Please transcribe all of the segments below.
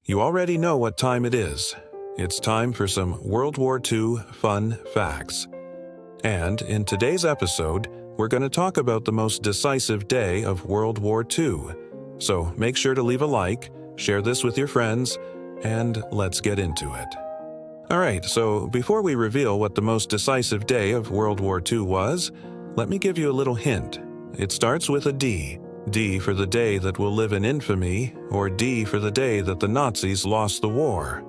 You already know what time it is. It's time for some World War II fun facts. And in today's episode, we're going to talk about the most decisive day of World War II. So make sure to leave a like, share this with your friends, and let's get into it. Alright, so before we reveal what the most decisive day of World War II was, let me give you a little hint. It starts with a D. D for the day that will live in infamy, or D for the day that the Nazis lost the war.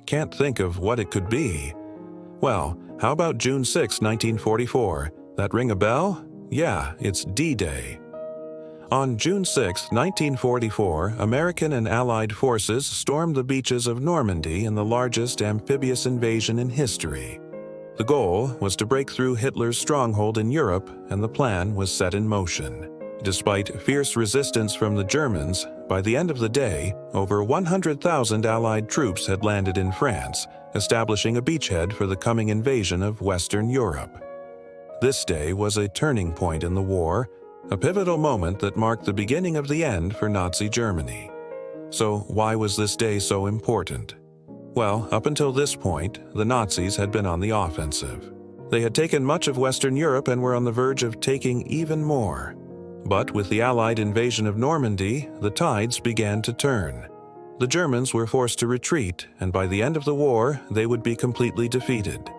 Can't think of what it could be. Well, how about June 6, 1944? That ring a bell? Yeah, it's D-Day. On June 6, 1944, American and Allied forces stormed the beaches of Normandy in the largest amphibious invasion in history. The goal was to break through Hitler's stronghold in Europe, and the plan was set in motion. Despite fierce resistance from the Germans, by the end of the day, over 100,000 Allied troops had landed in France, establishing a beachhead for the coming invasion of Western Europe. This day was a turning point in the war, a pivotal moment that marked the beginning of the end for Nazi Germany. So why was this day so important? Well, up until this point, the Nazis had been on the offensive. They had taken much of Western Europe and were on the verge of taking even more. But with the Allied invasion of Normandy, the tides began to turn. The Germans were forced to retreat, and by the end of the war, they would be completely defeated.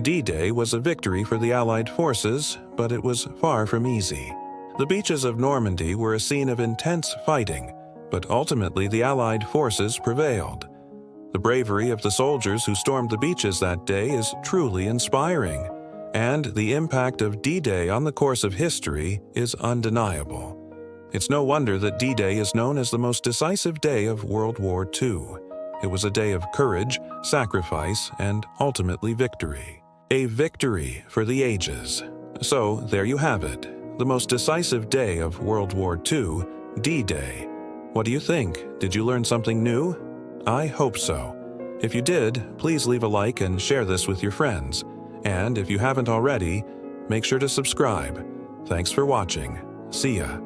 D-Day was a victory for the Allied forces, but it was far from easy. The beaches of Normandy were a scene of intense fighting, but ultimately the Allied forces prevailed. The bravery of the soldiers who stormed the beaches that day is truly inspiring. And the impact of D-Day on the course of history is undeniable. It's no wonder that D-Day is known as the most decisive day of World War II. It was a day of courage, sacrifice, and ultimately victory. A victory for the ages. So there you have it, the most decisive day of World War II, D-Day. What do you think? Did you learn something new? I hope so. If you did, please leave a like and share this with your friends. And if you haven't already, make sure to subscribe. Thanks for watching. See ya.